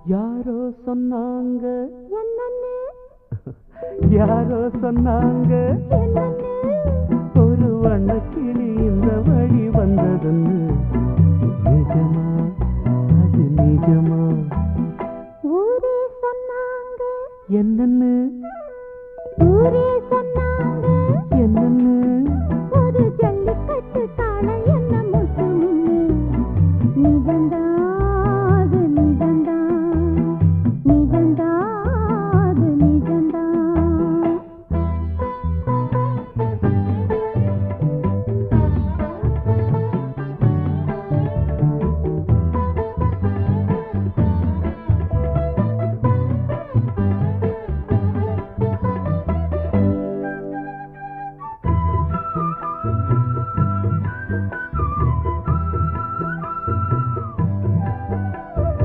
யாரோ சொன்னாங்க என்னன்னு, யாரோ சொன்னாங்க என்னன்னு, ஒரு வண்ணக்கிளி இந்த வழி வந்ததுன்னு. நிஜமா, அது நிஜமா? ஊரே சொன்னாங்க என்னன்னு, ஊரே